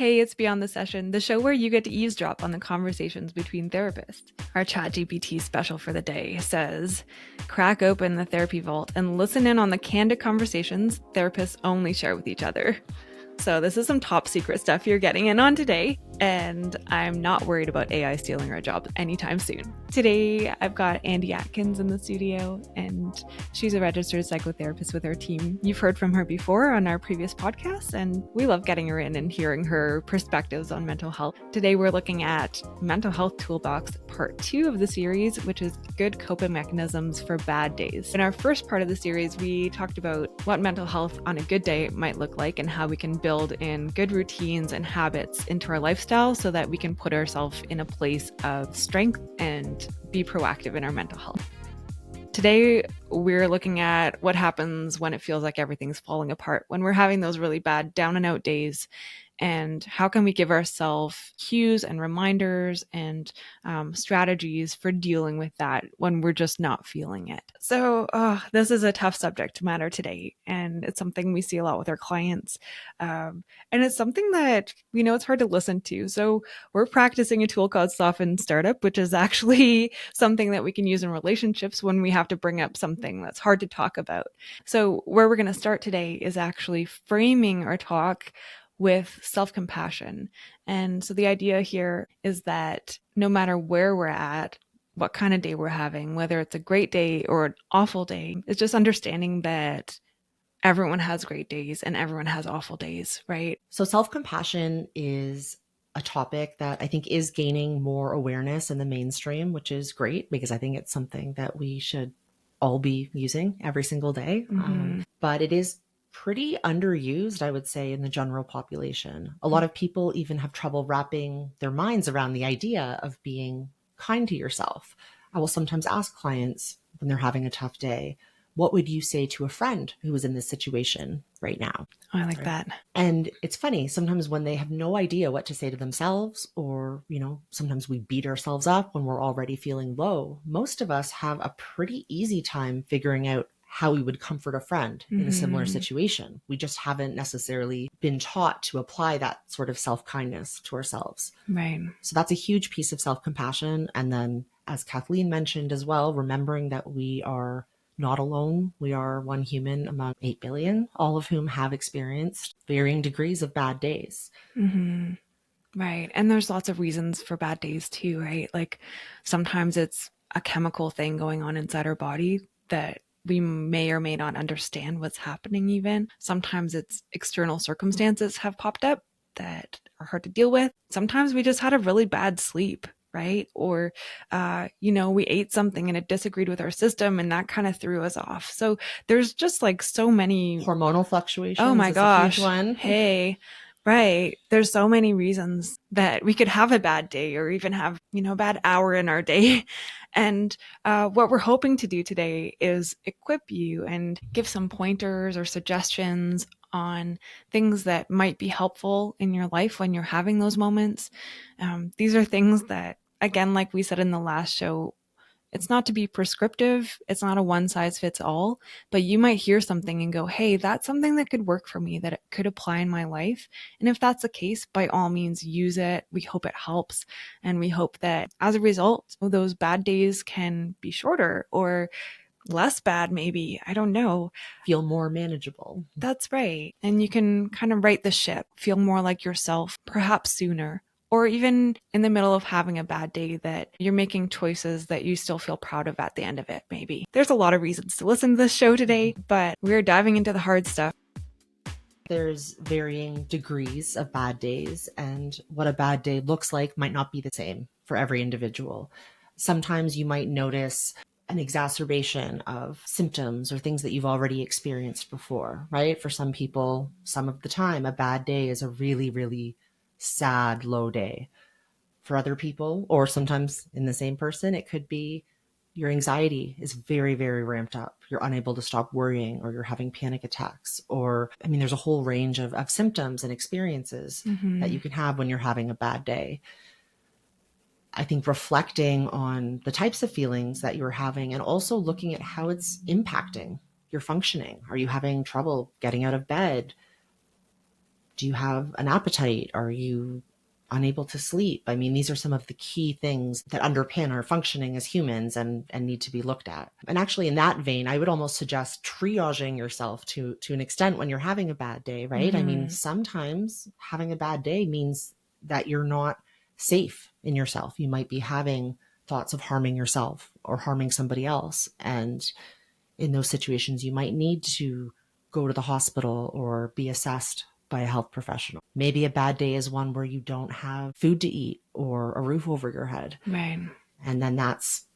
Hey, it's Beyond the Session, the show where you get to eavesdrop on the conversations between therapists. Our ChatGPT special for the day says, crack open the therapy vault and listen in on the candid conversations therapists only share with each other. So this is some top secret stuff you're getting in on today, and I'm not worried about AI stealing our jobs anytime soon. Today, I've got Andi Atkins in the studio, and she's a registered psychotherapist with our team. You've heard from her before on our previous podcasts, and we love getting her in and hearing her perspectives on mental health. Today, we're looking at Mental Health Toolbox, part 2 of the series, which is good coping mechanisms for bad days. In our first part of the series, we talked about what mental health on a good day might look like and how we can build in good routines and habits into our lifestyle so that we can put ourselves in a place of strength and be proactive in our mental health. Today, we're looking at what happens when it feels like everything's falling apart, when we're having those really bad down and out days, and how can we give ourselves cues and reminders and strategies for dealing with that when we're just not feeling it. So this is a tough subject matter today, and it's something we see a lot with our clients. And it's something that we know it's hard to listen to. So we're practicing a tool called Soften Startup, which is actually something that we can use in relationships when we have to bring up something that's hard to talk about. So where we're going to start today is actually framing our talk with self-compassion. And so the idea here is that no matter where we're at, what kind of day we're having, whether it's a great day or an awful day, it's just understanding that everyone has great days and everyone has awful days, right? So self-compassion is a topic that I think is gaining more awareness in the mainstream, which is great because I think it's something that we should all be using every single day. But it is pretty underused, I would say, in the general population. A lot of people even have trouble wrapping their minds around the idea of being kind to yourself. I will sometimes ask clients when they're having a tough day, what would you say to a friend who is in this situation right now? Oh, I like that. And it's funny, sometimes when they have no idea what to say to themselves, or, sometimes we beat ourselves up when we're already feeling low. Most of us have a pretty easy time figuring out how we would comfort a friend in a similar situation. We just haven't necessarily been taught to apply that sort of self-kindness to ourselves. Right. So that's a huge piece of self-compassion. And then, as Kathleen mentioned as well, remembering that we are not alone. We are one human among 8 billion, all of whom have experienced varying degrees of bad days. Right. And there's lots of reasons for bad days too, right? Like sometimes it's a chemical thing going on inside our body that we may or may not understand what's happening even. Sometimes it's external circumstances have popped up that are hard to deal with. Sometimes we just had a really bad sleep, right? Or, we ate something and it disagreed with our system and that kind of threw us off. So there's just like so many hormonal fluctuations. Oh my gosh. A huge one. Hey, right. There's so many reasons that we could have a bad day or even have, a bad hour in our day. And what we're hoping to do today is equip you and give some pointers or suggestions on things that might be helpful in your life when you're having those moments. These are things that, again, like we said in the last show, it's not to be prescriptive. It's not a one size fits all, but you might hear something and go, hey, that's something that could work for me, that it could apply in my life. And if that's the case, by all means, use it. We hope it helps. And we hope that as a result, those bad days can be shorter or less bad, maybe. I don't know. Feel more manageable. That's right. And you can kind of right the ship, feel more like yourself, perhaps sooner. Or even in the middle of having a bad day that you're making choices that you still feel proud of at the end of it, maybe. There's a lot of reasons to listen to this show today, but we're diving into the hard stuff. There's varying degrees of bad days, and what a bad day looks like might not be the same for every individual. Sometimes you might notice an exacerbation of symptoms or things that you've already experienced before, right? For some people, some of the time, a bad day is a really, really sad, low day. For other people, or sometimes in the same person, it could be your anxiety is very, very ramped up. You're unable to stop worrying, or you're having panic attacks, or, there's a whole range of symptoms and experiences that you can have when you're having a bad day. I think reflecting on the types of feelings that you're having and also looking at how it's impacting your functioning. Are you having trouble getting out of bed? Do you have an appetite? Are you unable to sleep? I mean, these are some of the key things that underpin our functioning as humans and need to be looked at. And actually, in that vein, I would almost suggest triaging yourself to an extent when you're having a bad day, right? I mean, sometimes having a bad day means that you're not safe in yourself. You might be having thoughts of harming yourself or harming somebody else. And in those situations, you might need to go to the hospital or be assessed by a health professional. Maybe a bad day is one where you don't have food to eat or a roof over your head. Right. And then that's,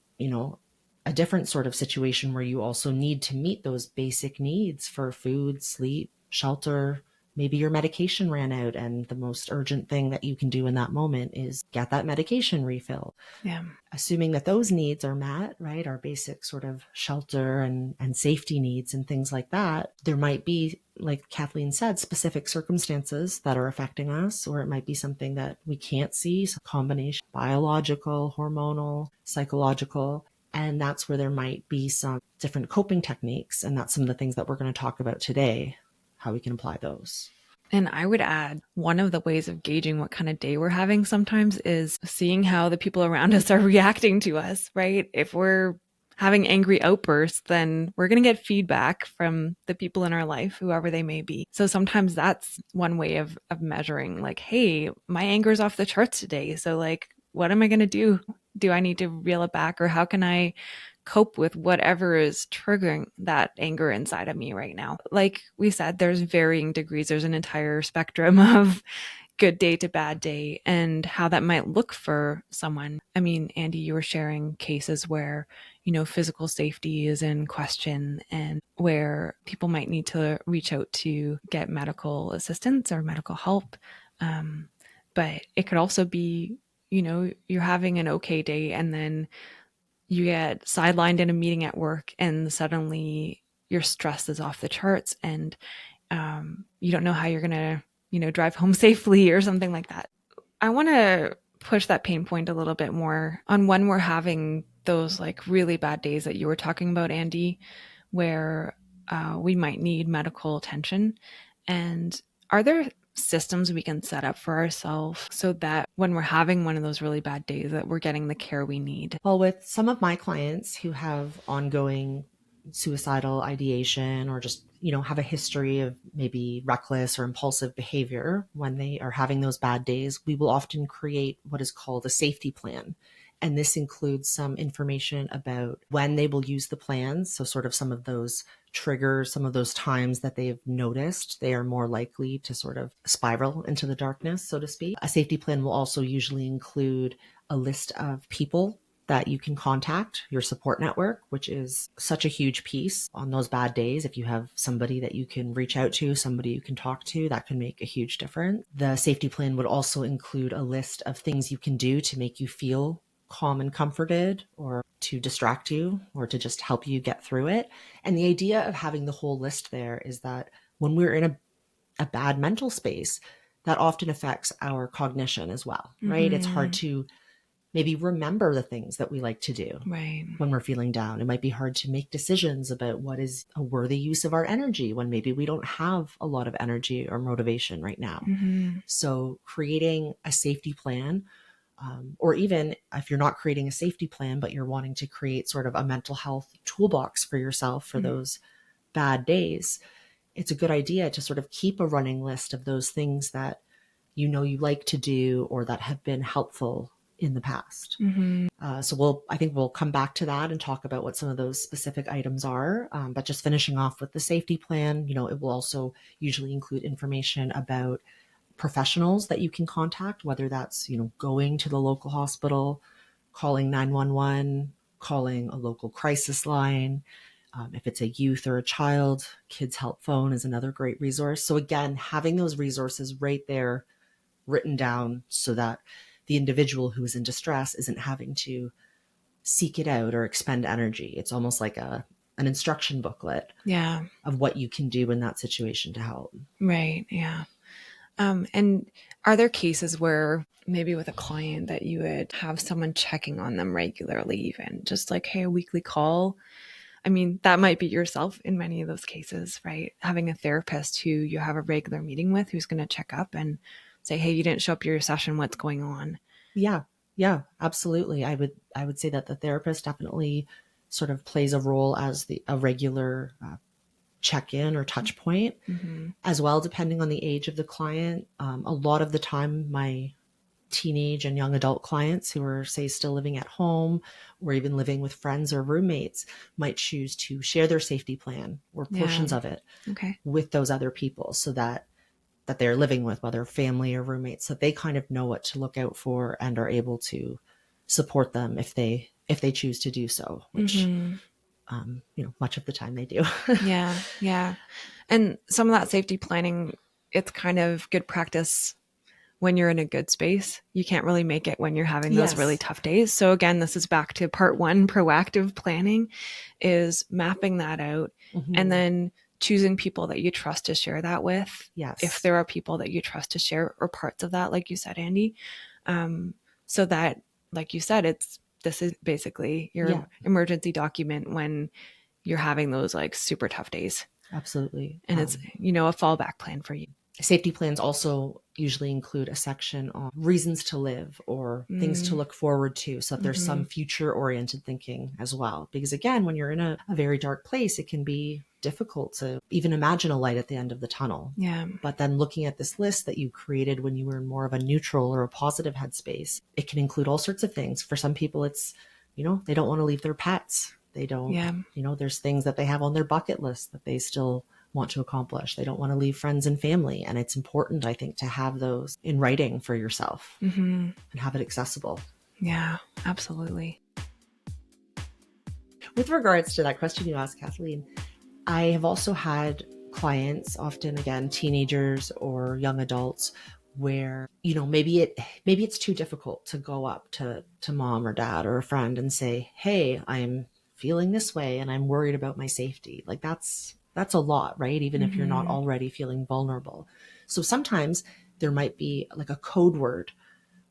a different sort of situation where you also need to meet those basic needs for food, sleep, shelter. Maybe your medication ran out, and the most urgent thing that you can do in that moment is get that medication refilled. Yeah. Assuming that those needs are met, right, our basic sort of shelter and safety needs and things like that, there might be, like Kathleen said, specific circumstances that are affecting us, or it might be something that we can't see, so combination, biological, hormonal, psychological. And that's where there might be some different coping techniques. And that's some of the things that we're going to talk about today, how we can apply those. And I would add, one of the ways of gauging what kind of day we're having sometimes is seeing how the people around us are reacting to us, right? If we're having angry outbursts, then we're going to get feedback from the people in our life, whoever they may be. So sometimes that's one way of measuring, like, hey, my anger's off the charts today. So like, what am I going to do? Do I need to reel it back, or how can I cope with whatever is triggering that anger inside of me right now? Like we said, there's varying degrees. There's an entire spectrum of good day to bad day and how that might look for someone. I mean, Andi, you were sharing cases where, physical safety is in question and where people might need to reach out to get medical assistance or medical help. But it could also be, you're having an okay day and then you get sidelined in a meeting at work and suddenly your stress is off the charts and you don't know how you're going to, drive home safely or something like that. I want to push that pain point a little bit more on when we're having those like really bad days that you were talking about, Andi, where we might need medical attention. And are there systems we can set up for ourselves so that when we're having one of those really bad days that we're getting the care we need? Well, with some of my clients who have ongoing suicidal ideation or just, have a history of maybe reckless or impulsive behavior when they are having those bad days, we will often create what is called a safety plan. And this includes some information about when they will use the plans. So sort of some of those triggers, some of those times that they've noticed they are more likely to sort of spiral into the darkness, so to speak. A safety plan will also usually include a list of people that you can contact, your support network, which is such a huge piece on those bad days. If you have somebody that you can reach out to, somebody you can talk to, that can make a huge difference. The safety plan would also include a list of things you can do to make you feel calm and comforted, or to distract you, or to just help you get through it. And the idea of having the whole list there is that when we're in a bad mental space, that often affects our cognition as well, right? It's hard to maybe remember the things that we like to do when we're feeling down. It might be hard to make decisions about what is a worthy use of our energy when maybe we don't have a lot of energy or motivation right now. So creating a safety plan, or even if you're not creating a safety plan, but you're wanting to create sort of a mental health toolbox for yourself for those bad days, it's a good idea to sort of keep a running list of those things that you like to do or that have been helpful in the past. So I think we'll come back to that and talk about what some of those specific items are. But just finishing off with the safety plan, it will also usually include information about professionals that you can contact, whether that's, going to the local hospital, calling 911, calling a local crisis line. If it's a youth or a child, Kids Help Phone is another great resource. So again, having those resources right there written down so that the individual who is in distress isn't having to seek it out or expend energy. It's almost like an instruction booklet of what you can do in that situation to help. Right. Yeah. And are there cases where maybe with a client that you would have someone checking on them regularly, even just like, hey, a weekly call? I mean, that might be yourself in many of those cases, right? Having a therapist who you have a regular meeting with who's going to check up and say, hey, you didn't show up to your session. What's going on? Yeah, absolutely. I would say that the therapist definitely sort of plays a role as a regular check-in or touch point as well, depending on the age of the client. A lot of the time, my teenage and young adult clients who are, say, still living at home or even living with friends or roommates might choose to share their safety plan or portions of it with those other people, so that they're living with, whether family or roommates, so they kind of know what to look out for and are able to support them if they choose to do so, which much of the time they do. Yeah. And some of that safety planning, it's kind of good practice when you're in a good space. You can't really make it when you're having those really tough days. So again, this is back to part one, proactive planning, is mapping that out and then choosing people that you trust to share that with. If there are people that you trust to share, or parts of that, like you said, Andi, so that, like you said, this is basically your emergency document when you're having those like super tough days. Absolutely. And it's, a fallback plan for you. Safety plans also usually include a section on reasons to live or things to look forward to. So that there's some future oriented thinking as well. Because again, when you're in a very dark place, it can be difficult to even imagine a light at the end of the tunnel. Yeah. But then looking at this list that you created when you were in more of a neutral or a positive headspace, it can include all sorts of things. For some people, it's, they don't want to leave their pets. They don't, there's things that they have on their bucket list that they still want to accomplish. They don't want to leave friends and family. And it's important, I think, to have those in writing for yourself and have it accessible. Yeah, absolutely. With regards to that question you asked, Kathleen, I have also had clients, often, again, teenagers or young adults, where, maybe it's too difficult to go up to mom or dad or a friend and say, hey, I'm feeling this way and I'm worried about my safety. Like that's a lot, right? Even if you're not already feeling vulnerable. So sometimes there might be like a code word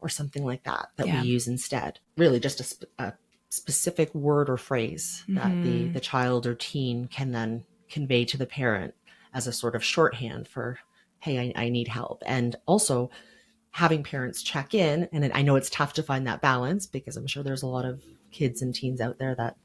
or something like that we use instead. Really just a specific word or phrase that the child or teen can then convey to the parent as a sort of shorthand for, hey, I need help. And also having parents check in. And I know it's tough to find that balance, because I'm sure there's a lot of kids and teens out there that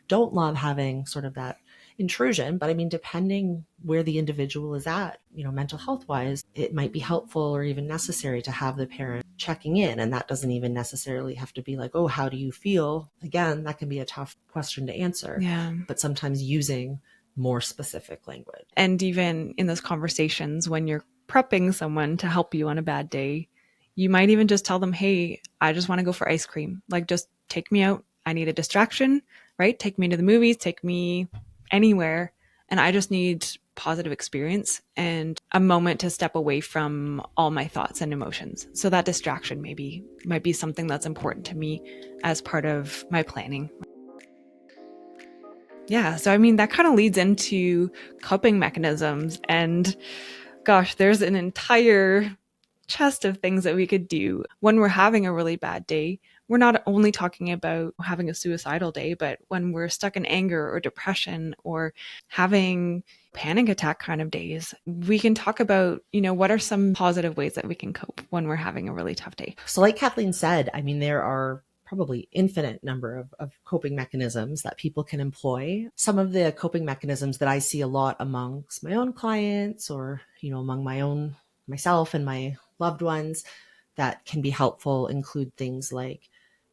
don't love having sort of that intrusion. But I mean, depending where the individual is at, mental health wise, it might be helpful or even necessary to have the parent checking in. And that doesn't even necessarily have to be like, oh, how do you feel? Again, that can be a tough question to answer. Yeah. But sometimes using more specific language. And even in those conversations, when you're prepping someone to help you on a bad day, you might even just tell them, hey, I just want to go for ice cream. Like, just take me out. I need a distraction, right? Take me to the movies, take me anywhere. And I just need positive experience and a moment to step away from all my thoughts and emotions. So that distraction might be something that's important to me as part of my planning. Yeah. So, I mean, that kind of leads into coping mechanisms. And gosh, there's an entire chest of things that we could do when we're having a really bad day. We're not only talking about having a suicidal day, but when we're stuck in anger or depression or having panic attack kind of days, we can talk about, what are some positive ways that we can cope when we're having a really tough day. So like Kathleen said, I mean, there are probably infinite number of coping mechanisms that people can employ. Some of the coping mechanisms that I see a lot amongst my own clients or, among myself and my loved ones that can be helpful include things like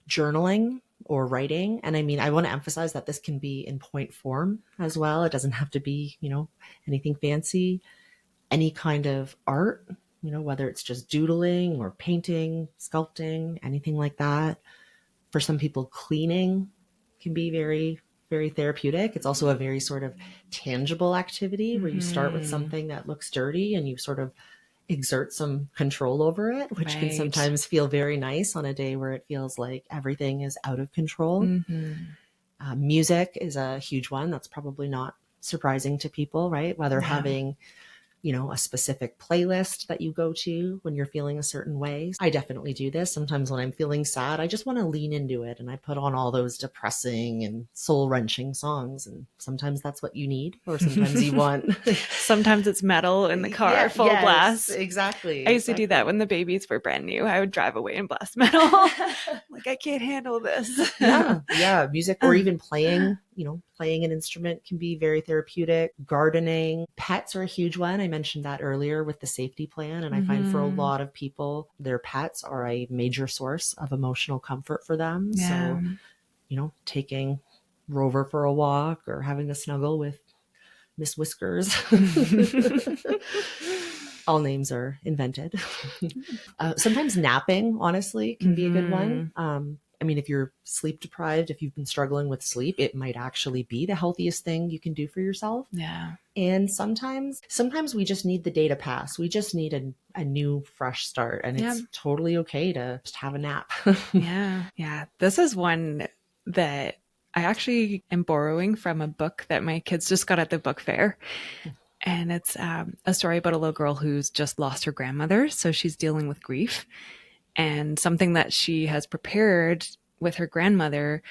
journaling or writing. And I mean, I want to emphasize that this can be in point form as well. It doesn't have to be, anything fancy. Any kind of art, whether it's just doodling or painting, sculpting, anything like that. For some people, cleaning can be very, very therapeutic. It's also a very sort of tangible activity where you start with something that looks dirty and you sort of exert some control over it, which can sometimes feel very nice on a day where it feels like everything is out of control. Music is a huge one. That's probably not surprising to people, right? Whether having a specific playlist that you go to when you're feeling a certain way. I definitely do this. Sometimes when I'm feeling sad, I just want to lean into it and I put on all those depressing and soul-wrenching songs. And sometimes that's what you need, or sometimes you want. Sometimes it's metal in the car, full blast. Exactly. I used to do that when the babies were brand new. I would drive away and blast metal. Like, I can't handle this. Yeah. Music, or even playing an instrument can be very therapeutic. Gardening, pets are a huge one. I mentioned that earlier with the safety plan. And I find for a lot of people, their pets are a major source of emotional comfort for them. Yeah. So, taking Rover for a walk or having a snuggle with Miss Whiskers. All names are invented. Sometimes napping, honestly, can be a good one. If you're sleep deprived, if you've been struggling with sleep, it might actually be the healthiest thing you can do for yourself. Yeah. And sometimes we just need the day to pass. We just need a new, fresh start. And it's totally okay to just have a nap. Yeah. This is one that I actually am borrowing from a book that my kids just got at the book fair. And it's a story about a little girl who's just lost her grandmother. So she's dealing with grief. And something that she has prepared with her grandmother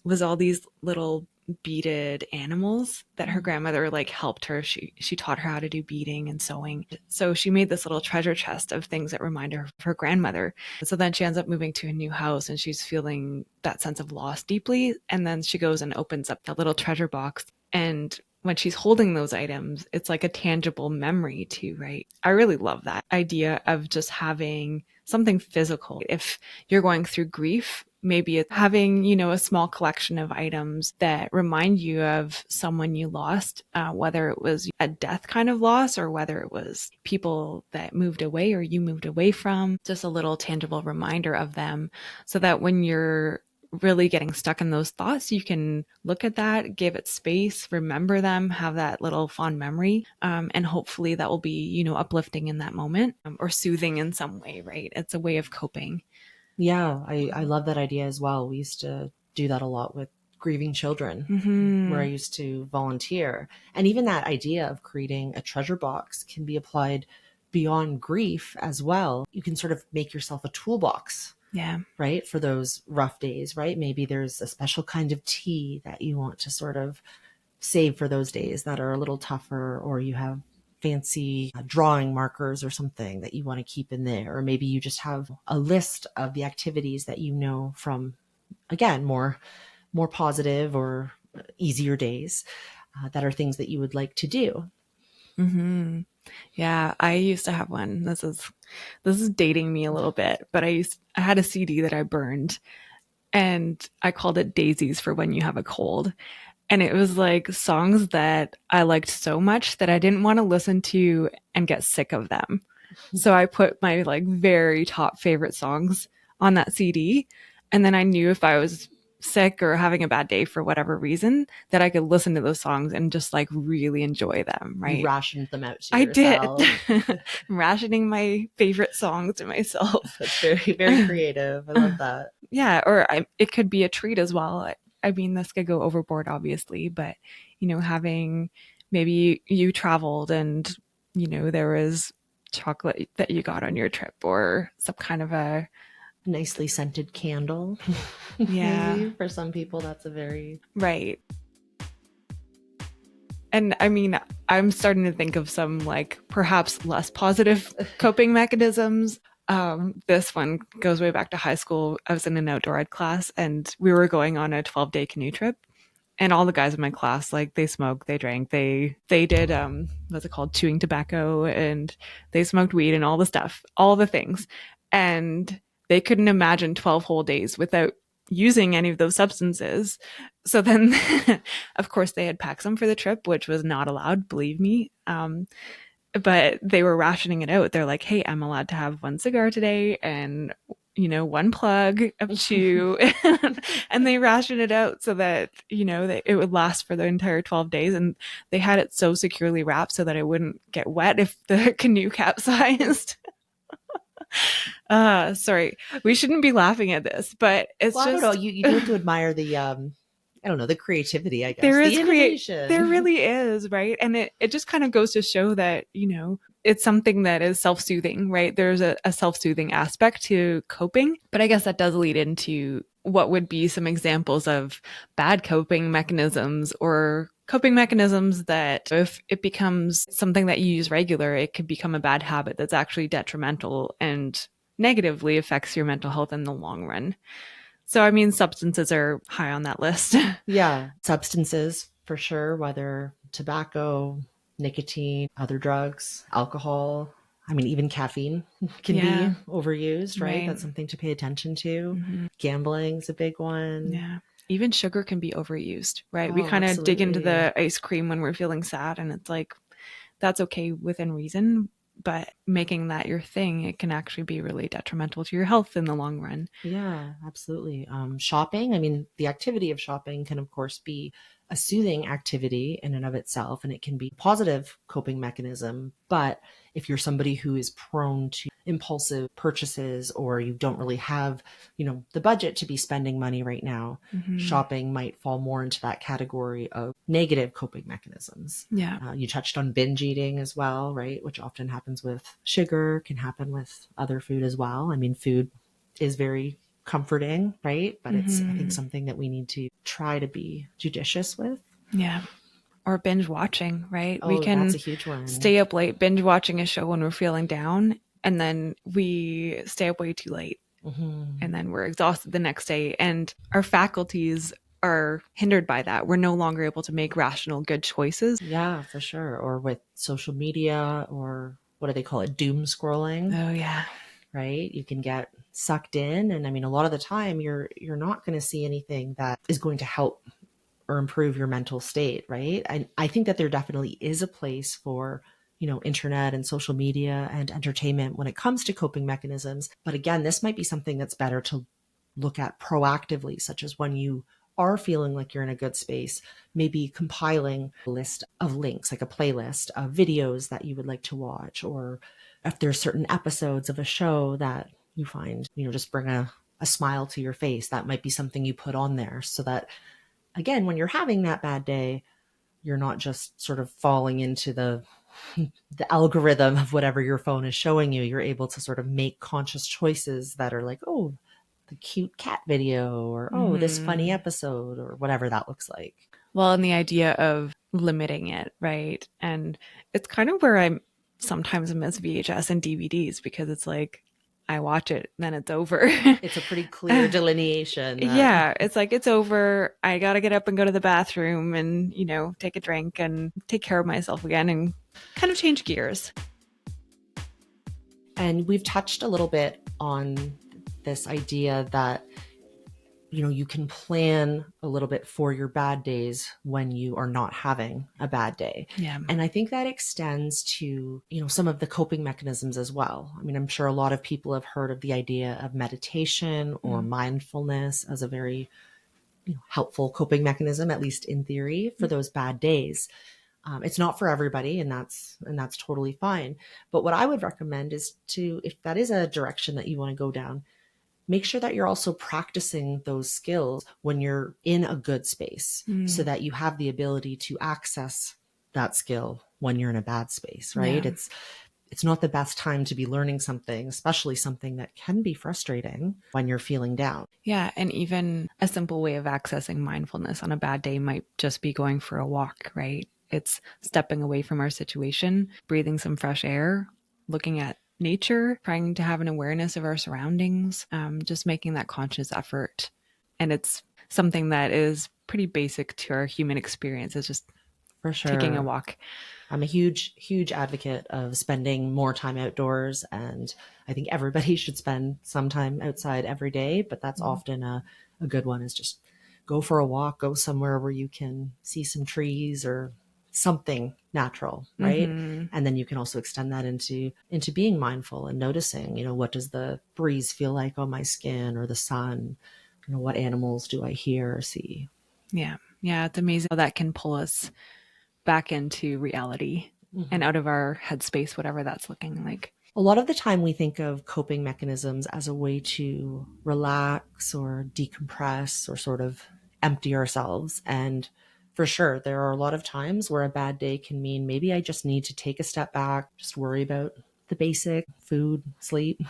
was all these little beaded animals that her grandmother helped her. She taught her how to do beading and sewing. So she made this little treasure chest of things that remind her of her grandmother. So then she ends up moving to a new house and she's feeling that sense of loss deeply. And then she goes and opens up that little treasure box. And when she's holding those items, it's like a tangible memory too, right? I really love that idea of just having something physical. If you're going through grief, maybe it's having, a small collection of items that remind you of someone you lost, whether it was a death kind of loss or whether it was people that moved away or you moved away from, just a little tangible reminder of them so that when you're really getting stuck in those thoughts, you can look at that, give it space, remember them, have that little fond memory. And hopefully that will be, uplifting in that moment or soothing in some way, right? It's a way of coping. Yeah, I love that idea as well. We used to do that a lot with grieving children, where I used to volunteer. And even that idea of creating a treasure box can be applied beyond grief as well. You can sort of make yourself a toolbox. Yeah. Right. For those rough days, right? Maybe there's a special kind of tea that you want to sort of save for those days that are a little tougher, or you have fancy drawing markers or something that you want to keep in there. Or maybe you just have a list of the activities that from, again, more positive or easier days that are things that you would like to do. Yeah, I used to have one. This is dating me a little bit, but I had a CD that I burned and I called it Daisies for When You Have a Cold. And it was like songs that I liked so much that I didn't want to listen to and get sick of them. So I put my very top favorite songs on that CD. And then I knew if I was sick or having a bad day for whatever reason, that I could listen to those songs and just really enjoy them, right? You rationed them out to yourself. I did. Rationing my favorite songs to myself. That's very, very creative. I love that. Yeah, or it could be a treat as well. I mean, this could go overboard, obviously, but, having maybe you traveled and, there was chocolate that you got on your trip or some kind of a nicely scented candle. Yeah. Maybe for some people, that's a very... Right. And I mean, I'm starting to think of some perhaps less positive coping mechanisms. This one goes way back to high school. I was in an outdoor ed class and we were going on a 12-day canoe trip. And all the guys in my class, they smoked, they drank, they did, what's it called? Chewing tobacco, and they smoked weed and all the stuff, all the things. And they couldn't imagine 12 whole days without using any of those substances. So then, of course, they had packed some for the trip, which was not allowed, believe me. But they were rationing it out. They're like, hey, I'm allowed to have one cigar today and, one plug of chew. And they rationed it out so that, that it would last for the entire 12 days. And they had it so securely wrapped so that it wouldn't get wet if the canoe capsized. Sorry, we shouldn't be laughing at this, but it's I don't know. You do have to admire the I don't know, the creativity, I guess, There is the innovation. there really is, right? And it just kind of goes to show that, it's something that is self-soothing, right? There's a self-soothing aspect to coping. But I guess that does lead into what would be some examples of bad coping mechanisms, or coping mechanisms that if it becomes something that you use regular, it could become a bad habit that's actually detrimental and negatively affects your mental health in the long run. So, I mean, substances are high on that list. Yeah, substances for sure, whether tobacco, nicotine, other drugs, alcohol. I mean, even caffeine can Yeah. be overused, right? Right. That's something to pay attention to. Mm-hmm. Gambling's a big one. Yeah. Even sugar can be overused, right? We Oh, kind of dig into absolutely. the ice cream when we're feeling sad, and it's like, that's okay within reason. But making that your thing, it can actually be really detrimental to your health in the long run. Yeah, absolutely. Shopping, I mean, the activity of shopping can, of course, be a soothing activity in and of itself, and it can be a positive coping mechanism. But if you're somebody who is prone to impulsive purchases, or you don't really have, the budget to be spending money right now, Mm-hmm. shopping might fall more into that category of negative coping mechanisms. Yeah. You touched on binge eating as well, right? Which often happens with sugar, can happen with other food as well. I mean, food is very comforting, right? But it's, I think, something that we need to try to be judicious with. Yeah. Or binge watching, right? We Oh, that's can a huge one. stay up late binge watching a show when we're feeling down, and then we stay up way too late. And then we're exhausted the next day, and our faculties are hindered by that. We're no longer able to make rational, good choices. Yeah, for sure. Or with social media, or what do they call it? Doom scrolling. Oh, yeah. Right? You can get sucked in. And I mean, a lot of the time you're not going to see anything that is going to help or improve your mental state, right? I think that there definitely is a place for, internet and social media and entertainment when it comes to coping mechanisms. But again, this might be something that's better to look at proactively, such as when you are feeling like you're in a good space, maybe compiling a list of links, like a playlist of videos that you would like to watch, or if there's certain episodes of a show that you find, just bring a smile to your face, that might be something you put on there, so that, again, when you're having that bad day, you're not just sort of falling into the algorithm of whatever your phone is showing you. You're able to sort of make conscious choices that are like, oh, the cute cat video, or oh, this funny episode, or whatever that looks like. Well, and the idea of limiting it, right? And it's kind of where I sometimes miss VHS and DVDs, because it's like, I watch it, then it's over. It's a pretty clear delineation. Yeah, it's like, it's over. I got to get up and go to the bathroom and, take a drink and take care of myself again and kind of change gears. And we've touched a little bit on this idea that, you can plan a little bit for your bad days when you are not having a bad day. Yeah. And I think that extends to, some of the coping mechanisms as well. I mean, I'm sure a lot of people have heard of the idea of meditation or mindfulness as a very helpful coping mechanism, at least in theory, for those bad days. It's not for everybody, and that's totally fine. But what I would recommend is to, if that is a direction that you want to go down, make sure that you're also practicing those skills when you're in a good space, so that you have the ability to access that skill when you're in a bad space, right? Yeah. It's not the best time to be learning something, especially something that can be frustrating when you're feeling down. Yeah. And even a simple way of accessing mindfulness on a bad day might just be going for a walk, right? It's stepping away from our situation, breathing some fresh air, looking at nature, trying to have an awareness of our surroundings, just making that conscious effort. And it's something that is pretty basic to our human experience, is just For sure. taking a walk. I'm a huge, huge advocate of spending more time outdoors. And I think everybody should spend some time outside every day, but that's often a good one, is just go for a walk, go somewhere where you can see some trees or something natural, right? And then you can also extend that into being mindful and noticing, what does the breeze feel like on my skin, or the sun, what animals do I hear or see? Yeah. Yeah. It's amazing how that can pull us back into reality and out of our headspace, whatever that's looking like. A lot of the time we think of coping mechanisms as a way to relax or decompress or sort of empty ourselves. And for sure, there are a lot of times where a bad day can mean maybe I just need to take a step back, just worry about the basic food, sleep,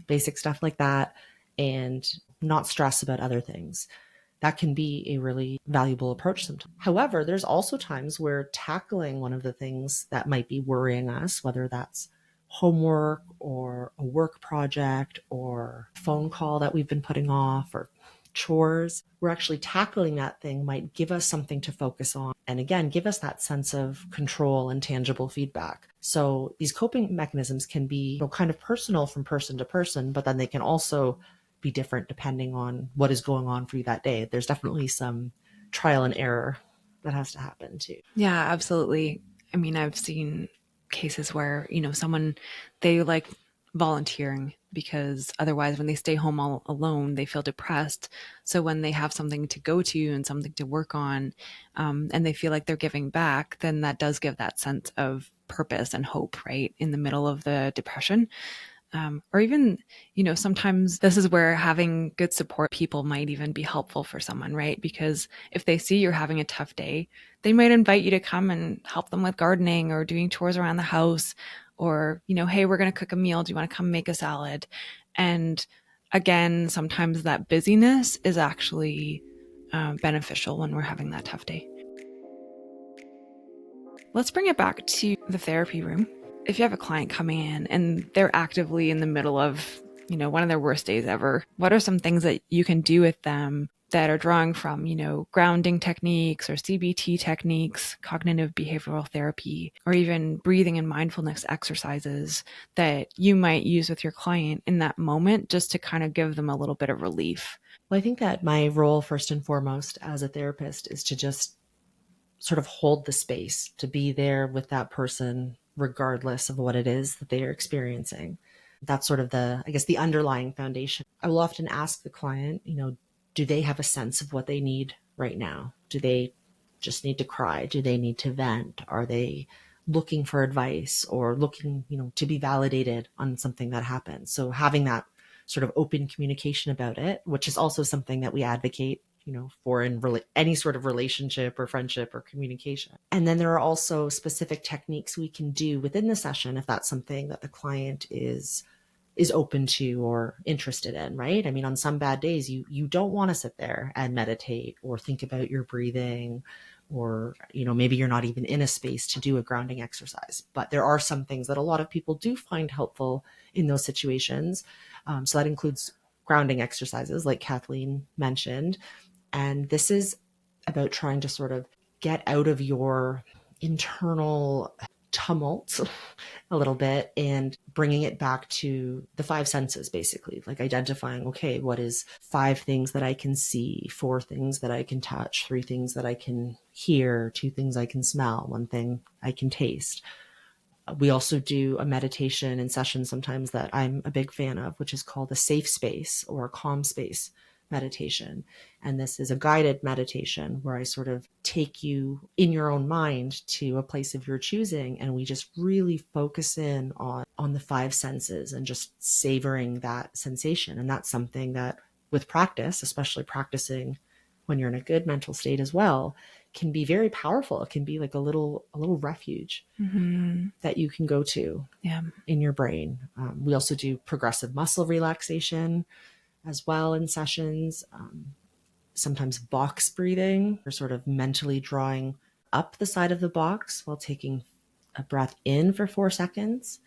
basic stuff like that, and not stress about other things. That can be a really valuable approach sometimes. However, there's also times where tackling one of the things that might be worrying us, whether that's homework or a work project or a phone call that we've been putting off or chores, we're actually tackling that thing might give us something to focus on. And again, give us that sense of control and tangible feedback. So these coping mechanisms can be kind of personal from person to person, but then they can also be different depending on what is going on for you that day. There's definitely some trial and error that has to happen too. Yeah, absolutely. I mean, I've seen cases where, someone, they like volunteering because otherwise when they stay home all alone, they feel depressed. So when they have something to go to and something to work on, and they feel like they're giving back, then that does give that sense of purpose and hope, right? In the middle of the depression. Or even, sometimes this is where having good support people might even be helpful for someone, right? Because if they see you're having a tough day, they might invite you to come and help them with gardening or doing chores around the house, or, hey, we're going to cook a meal. Do you want to come make a salad? And again, sometimes that busyness is actually beneficial when we're having that tough day. Let's bring it back to the therapy room. If you have a client coming in and they're actively in the middle of, one of their worst days ever, what are some things that you can do with them that are drawing from, grounding techniques or CBT techniques, cognitive behavioral therapy, or even breathing and mindfulness exercises that you might use with your client in that moment just to kind of give them a little bit of relief? Well, I think that my role first and foremost as a therapist is to just sort of hold the space, to be there with that person regardless of what it is that they are experiencing. That's sort of the underlying foundation. I will often ask the client, do they have a sense of what they need right now? Do they just need to cry? Do they need to vent? Are they looking for advice or looking, to be validated on something that happened? So having that sort of open communication about it, which is also something that we advocate for in any sort of relationship or friendship or communication. And then there are also specific techniques we can do within the session if that's something that the client is open to or interested in, right? I mean, on some bad days, you don't want to sit there and meditate or think about your breathing, or, maybe you're not even in a space to do a grounding exercise. But there are some things that a lot of people do find helpful in those situations. So that includes grounding exercises like Kathleen mentioned. And this is about trying to sort of get out of your internal tumult a little bit and bringing it back to the five senses, basically, like identifying, okay, what is 5 things that I can see, 4 things that I can touch, 3 things that I can hear, 2 things I can smell, 1 thing I can taste. We also do a meditation in sessions sometimes that I'm a big fan of, which is called a safe space or a calm space meditation. And this is a guided meditation where I sort of take you in your own mind to a place of your choosing. And we just really focus in on the 5 senses and just savoring that sensation. And that's something that with practice, especially practicing when you're in a good mental state as well, can be very powerful. It can be like a little refuge that you can go to in your brain. We also do progressive muscle relaxation as well in sessions. Sometimes box breathing, or sort of mentally drawing up the side of the box while taking a breath in for 4 seconds.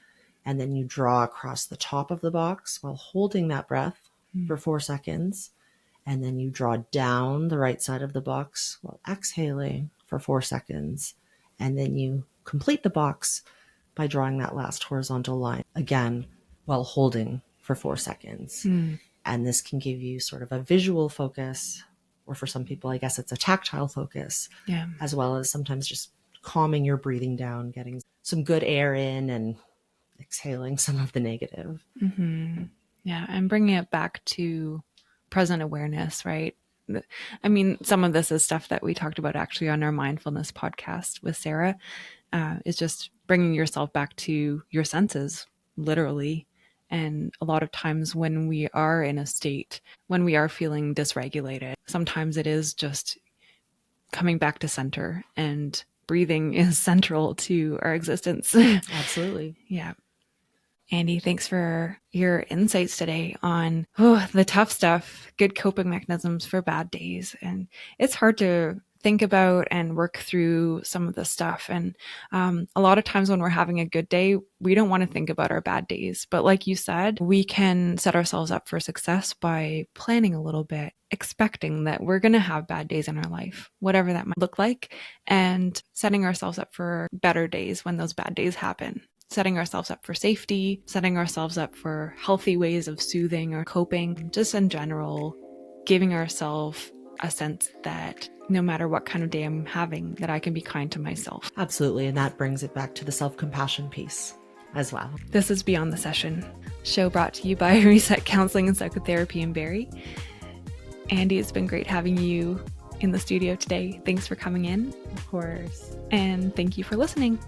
And then you draw across the top of the box while holding that breath for 4 seconds. And then you draw down the right side of the box while exhaling for 4 seconds. And then you complete the box by drawing that last horizontal line again while holding for 4 seconds. And this can give you sort of a visual focus, or for some people, I guess it's a tactile focus, as well as sometimes just calming your breathing down, getting some good air in and exhaling some of the negative. Yeah, and bringing it back to present awareness, right? I mean, some of this is stuff that we talked about actually on our mindfulness podcast with Sarah. Is just bringing yourself back to your senses, literally. And a lot of times when we are in a state, when we are feeling dysregulated, Sometimes it is just coming back to center, and breathing is central to our existence. Absolutely. Yeah. Andi, thanks for your insights today on the tough stuff, good coping mechanisms for bad days. And it's hard to think about and work through some of the stuff. And a lot of times when we're having a good day, we don't want to think about our bad days. But like you said, we can set ourselves up for success by planning a little bit, expecting that we're going to have bad days in our life, whatever that might look like, and setting ourselves up for better days when those bad days happen. Setting ourselves up for safety, setting ourselves up for healthy ways of soothing or coping, just in general, giving ourselves a sense that no matter what kind of day I'm having, that I can be kind to myself. Absolutely. And that brings it back to the self-compassion piece as well. This is Beyond the Session, show brought to you by Reset Counseling and Psychotherapy in Barrie. Andi, it's been great having you in the studio today. Thanks for coming in. Of course. And thank you for listening.